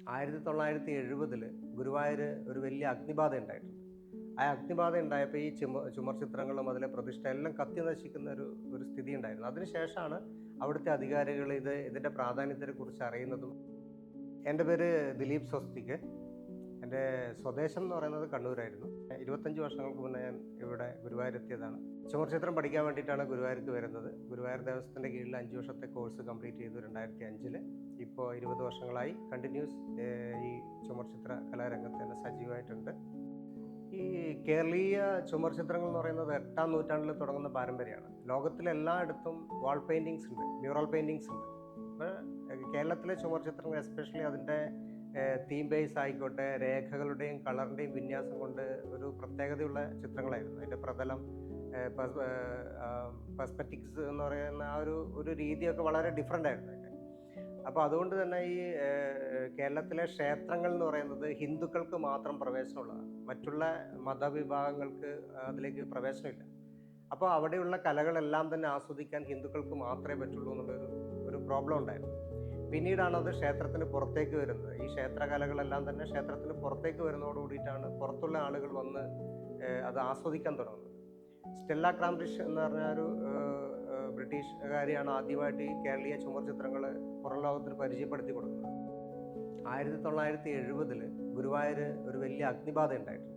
1970 ഗുരുവായൂർ ഒരു വലിയ അഗ്നിബാധ ഉണ്ടായിട്ടുണ്ട്. ആ അഗ്നിബാധ ഉണ്ടായപ്പോൾ ഈ ചുമർ ചിത്രങ്ങളും അതിലെ പ്രതിഷ്ഠ എല്ലാം കത്തി നശിക്കുന്ന ഒരു സ്ഥിതി ഉണ്ടായിരുന്നു. അതിനുശേഷമാണ് അവിടുത്തെ അധികാരികൾ ഇതിൻ്റെ പ്രാധാന്യത്തെക്കുറിച്ച് അറിയുന്നതും. എൻ്റെ പേര് ദിലീപ് സ്വസ്തിക്. എൻ്റെ സ്വദേശം എന്ന് പറയുന്നത് കണ്ണൂരായിരുന്നു. 25 വർഷങ്ങൾക്ക് മുന്നേ ഞാൻ ഇവിടെ ഗുരുവായൂർ എത്തിയതാണ്. ചുമർ ചിത്രം പഠിക്കാൻ വേണ്ടിയിട്ടാണ് ഗുരുവായൂർക്ക് വരുന്നത്. ഗുരുവായൂർ ദേവസ്ഥത്തിൻ്റെ കീഴിൽ 5 വർഷത്തെ കോഴ്സ് കംപ്ലീറ്റ് ചെയ്തു 2005. ഇപ്പോൾ 20 വർഷങ്ങളായി കണ്ടിന്യൂസ് ഈ ചുമർ ചിത്ര കലാരംഗത്ത് തന്നെ സജീവമായിട്ടുണ്ട്. ഈ കേരളീയ ചുമർ ചിത്രങ്ങൾ എന്ന് പറയുന്നത് 8-ാം നൂറ്റാണ്ടിൽ തുടങ്ങുന്ന പാരമ്പര്യമാണ്. ലോകത്തിലെല്ലായിടത്തും വാൾ പെയിൻറ്റിങ്സ് ഉണ്ട്, മ്യൂറൽ പെയിൻറ്റിങ്സ് ഉണ്ട്. അപ്പോൾ കേരളത്തിലെ ചുമർ ചിത്രങ്ങൾ എസ്പെഷ്യലി അതിൻ്റെ തീം ബേസ് ആയിക്കോട്ടെ, രേഖകളുടെയും കളറിൻ്റെയും വിന്യാസം കൊണ്ട് ഒരു പ്രത്യേകതയുള്ള ചിത്രങ്ങളായിരുന്നു. അതിൻ്റെ പ്രതലം, പെർസ്പെക്റ്റിക്സ് എന്ന് പറയുന്ന ആ ഒരു രീതിയൊക്കെ വളരെ ഡിഫറെൻ്റ് ആയിരുന്നു അതിൻ്റെ. അപ്പോൾ അതുകൊണ്ട് തന്നെ ഈ കേരളത്തിലെ ക്ഷേത്രങ്ങൾ എന്ന് പറയുന്നത് ഹിന്ദുക്കൾക്ക് മാത്രം പ്രവേശനമുള്ളതാണ്. മറ്റുള്ള മതവിഭാഗങ്ങൾക്ക് അതിലേക്ക് പ്രവേശനമില്ല. അപ്പോൾ അവിടെയുള്ള കലകളെല്ലാം തന്നെ ആസ്വദിക്കാൻ ഹിന്ദുക്കൾക്ക് മാത്രമേ പറ്റുള്ളൂ എന്നുള്ളൊരു പ്രോബ്ലം ഉണ്ടായിരുന്നു. പിന്നീടാണ് അത് ക്ഷേത്രത്തിന് പുറത്തേക്ക് വരുന്നത്. ഈ ക്ഷേത്രകലകളെല്ലാം തന്നെ ക്ഷേത്രത്തിന് പുറത്തേക്ക് വരുന്നതോട് കൂടിയിട്ടാണ് പുറത്തുള്ള ആളുകൾ വന്ന് അത് ആസ്വദിക്കാൻ തുടങ്ങുന്നത്. സ്റ്റെല്ല ക്രാംബ്രിഡ്ജ് എന്ന് പറഞ്ഞ ഒരു ബ്രിട്ടീഷുകാരിയാണ് ആദ്യമായിട്ട് ഈ കേരളീയ ചുമർ ചിത്രങ്ങൾ പുറം ലോകത്തിന് പരിചയപ്പെടുത്തി കൊടുക്കുന്നത്. 1970 ഗുരുവായൂർ ഒരു വലിയ അഗ്നിബാധ ഉണ്ടായിട്ടുണ്ട്.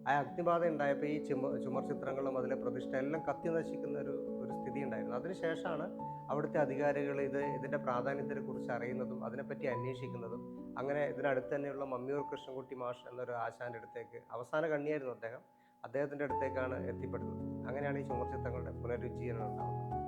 ആ അഗ്നിബാധ ഉണ്ടായപ്പോൾ ഈ ചുമർ ചിത്രങ്ങളും അതിലെ പ്രതിഷ്ഠ എല്ലാം കത്തി നശിക്കുന്ന ഒരു സ്ഥിതി ഉണ്ടായിരുന്നു. അതിനുശേഷമാണ് അവിടുത്തെ അധികാരികൾ ഇതിൻ്റെ പ്രാധാന്യത്തെക്കുറിച്ച് അറിയുന്നതും അതിനെപ്പറ്റി അന്വേഷിക്കുന്നതും. അങ്ങനെ ഇതിനടുത്ത് തന്നെയുള്ള മമ്മിയൂർ കൃഷ്ണൻകുട്ടി മാഷ് എന്നൊരു ആശാൻ്റെ അടുത്തേക്ക്, അവസാന കണ്ണിയായിരുന്നു അദ്ദേഹത്തിൻ്റെ അടുത്തേക്കാണ് എത്തിപ്പെടുന്നത്. അങ്ങനെയാണ് ഈ ചുമർ ചിത്രങ്ങളുടെ പുനരുജ്ജീവനം ഉണ്ടാകുന്നത്.